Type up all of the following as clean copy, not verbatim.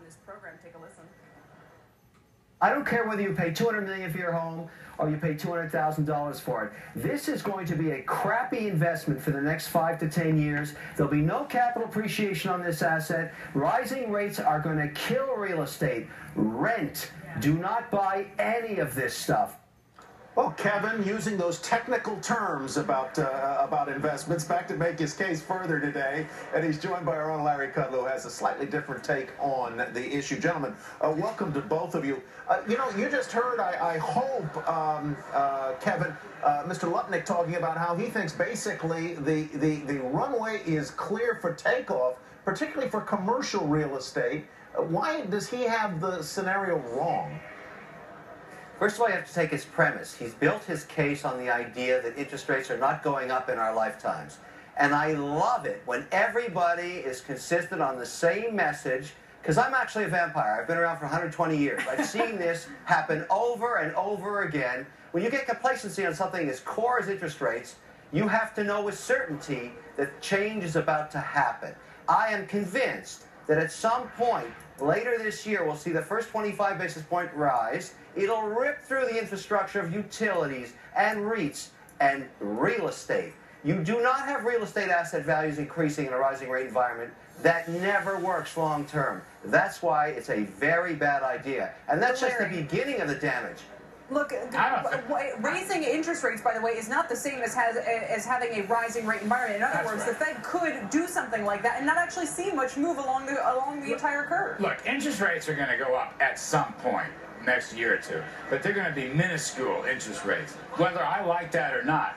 this program. Take a listen. I don't care whether you pay $200 million for your home or you pay $200,000 for it. This is going to be a crappy investment for the next 5 to 10 years. There'll be no capital appreciation on this asset. Rising rates are going to kill real estate. Rent. Do not buy any of this stuff. Well, Kevin, using those technical terms about investments, back to make his case further today, and he's joined by our own Larry Kudlow, who has a slightly different take on the issue. Gentlemen, welcome to both of you. You know, you just heard, I hope, Kevin, Mr. Lutnick talking about how he thinks basically the runway is clear for takeoff, particularly for commercial real estate. Why does he have the scenario wrong? First of all, you have to take his premise. He's built his case on the idea that interest rates are not going up in our lifetimes. And I love it when everybody is consistent on the same message, because I'm actually a vampire. I've been around for 120 years. I've seen this happen over and over again. When you get complacency on something as core as interest rates, you have to know with certainty that change is about to happen. I am convinced that at some point later this year, we'll see the first 25 basis point rise. It'll rip through the infrastructure of utilities and REITs and real estate. You do not have real estate asset values increasing in a rising rate environment. That never works long term. That's why it's a very bad idea. And that's just the beginning of the damage. Look, raising interest rates, by the way, is not the same as having a rising rate environment. In other words, the Fed could do something like that and not actually see much move along the entire curve. Look, interest rates are going to go up at some point next year or two, but they're going to be minuscule interest rates, whether I like that or not.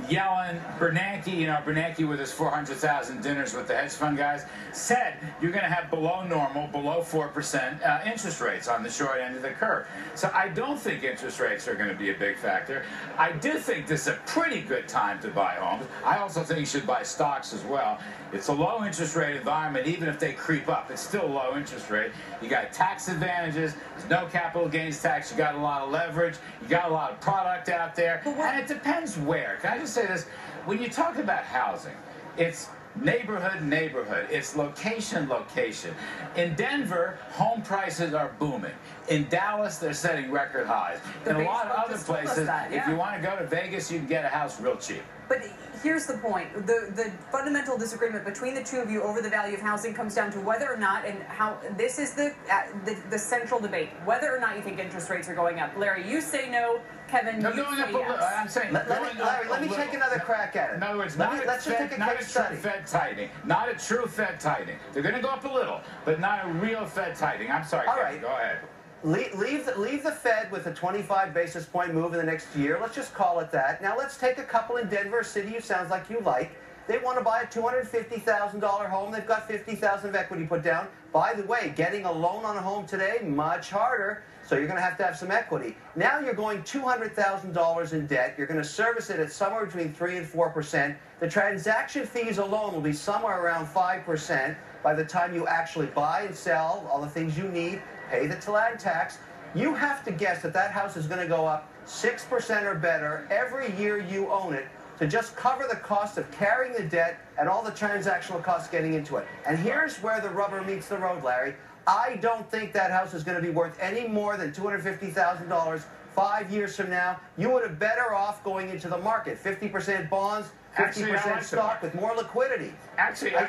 Yellen, Bernanke, you know, Bernanke with his 400,000 dinners with the hedge fund guys, said you're going to have below normal, below 4% interest rates on the short end of the curve. So I don't think interest rates are going to be a big factor. I do think this is a pretty good time to buy homes. I also think you should buy stocks as well. It's a low interest rate environment. Even if they creep up, it's still a low interest rate. You got tax advantages. There's no capital gains tax. You got a lot of leverage. You got a lot of product out there. And it depends where. Can I just say this? When you talk about housing, it's neighborhood. It's location. In Denver, home prices are booming. In Dallas, they're setting record highs. In a lot of other places, if you want to go to Vegas, you can get a house real cheap. But here's the point. The fundamental disagreement between the two of you over the value of housing comes down to whether or not, and how this is the central debate, whether or not you think interest rates are going up. Larry, you say no. Kevin, you say yes. I'm saying, Larry, let me take another crack at it. In other words, let's just take a case study. Fed tightening. Not a true Fed tightening. They're going to go up a little, but not a real Fed tightening. I'm sorry, All Kevin, right. go ahead. Leave the Fed with a 25 basis point move in the next year. Let's just call it that. Now let's take a couple in Denver, city you sounds like you like. They want to buy a $250,000 home. They've got $50,000 of equity put down. By the way, getting a loan on a home today, much harder. So you're going to have some equity. Now you're going $200,000 in debt. You're going to service it at somewhere between 3 and 4%. The transaction fees alone will be somewhere around 5% by the time you actually buy and sell all the things you need, pay the land tax. You have to guess that that house is going to go up 6% or better every year you own it to just cover the cost of carrying the debt and all the transactional costs getting into it. And here's where the rubber meets the road, Larry. I don't think that house is going to be worth any more than $250,000 5 years from now. You would have better off going into the market, 50% bonds, 50% stock with more liquidity. Actually, I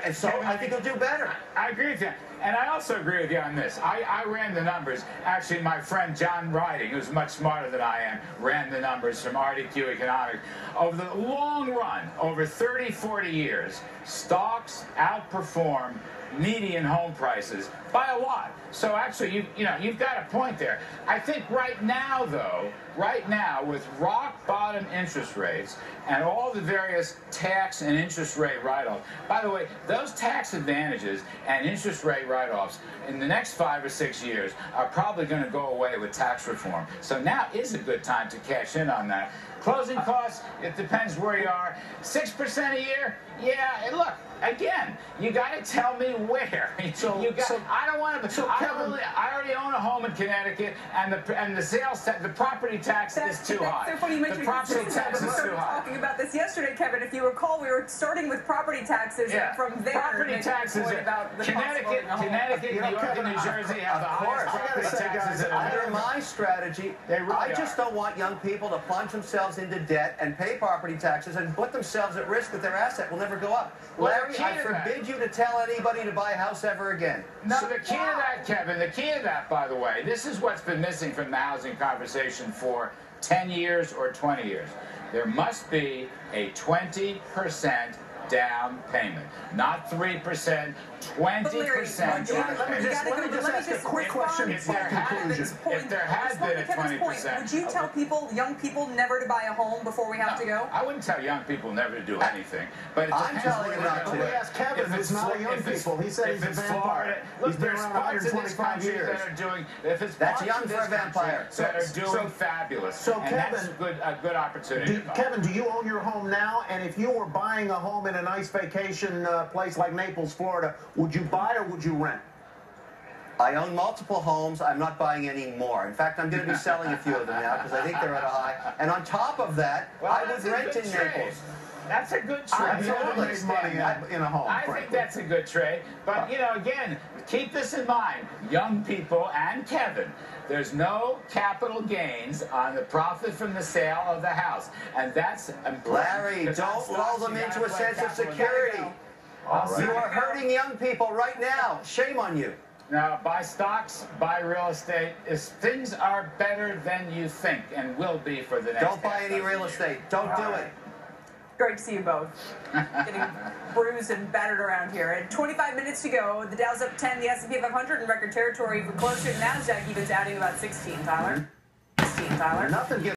think you'll do better. I agree with you. And I also agree with you on this. I ran the numbers. Actually, my friend John Riding, who's much smarter than I am, ran the numbers from RDQ Economics. Over the long run, over 30, 40 years, stocks outperform median home prices by a lot. So actually, you've got a point there. I think right now, though, with rock bottom interest rates and all the various tax and interest rate write-offs, by the way, those tax advantages and interest rate write-offs in the next 5 or 6 years are probably going to go away with tax reform. So now is a good time to cash in on that. Closing costs, it depends where you are. 6% a year? Yeah, and look, again, you got to tell me where. I don't want to. I already own a home in Connecticut, and the sales tax, the property tax is too high. So funny you mentioned the property tax is too high. Talking about this yesterday, Kevin. If you recall, we were starting with property taxes, and from there, property taxes. About the Connecticut Connecticut, New York, and New Jersey have the highest property taxes in Under America. my strategy, They really I just are. don't want young people to plunge themselves into debt and pay property taxes and put themselves at risk that their asset will never go up. Well, the Larry, key I to that- forbid you to tell anybody to buy a house ever again. No, the key to that, Kevin, the key to that, by the way, this is what's been missing from the housing conversation for 10 years or 20 years. There must be a 20% down payment, not 3%, 20% down let me payment. just ask a quick question If there had been a 20%, would you tell people, young people, never to buy a home before we have to go? I wouldn't tell young people never to do anything, but it I'm depends telling where you they're not going. to. We asked Kevin, If who's it's not a Flo- young if it's- people. He said if he's a it's vampire. Florida, look, He's been there's around parts of this 125 country years. that are doing. If it's That's parts young of for this a vampire. country that are doing fabulous, so and that's Kevin, a good opportunity. to buy. Kevin, do you own your home now? And if you were buying a home in a nice vacation place like Naples, Florida, would you buy or would you rent? I own multiple homes. I'm not buying any more. In fact, I'm going to be selling a few of them now because I think they're at a high. And on top of that, I would that's a rent good in trade. Naples. That's a good trade. I've never made money in a home, I think frankly. that's a good trade. But, you know, again, keep this in mind. Young people and Kevin, there's no capital gains on the profit from the sale of the house. And that's important. Larry, because on don't stocks, lull them you gotta into a play sense of capital gains. security. All You right. are hurting young people right now. Shame on you. Now, buy stocks, buy real estate. Things are better than you think and will be for the next Don't buy half any dozen real years. estate. Don't do it. Great to see you both. Getting bruised and battered around here. At 25 minutes to go, the Dow's up 10, the S&P 500 in record territory, closer to NASDAQ, even adding about 16, Tyler. 16, Tyler. Nothing gives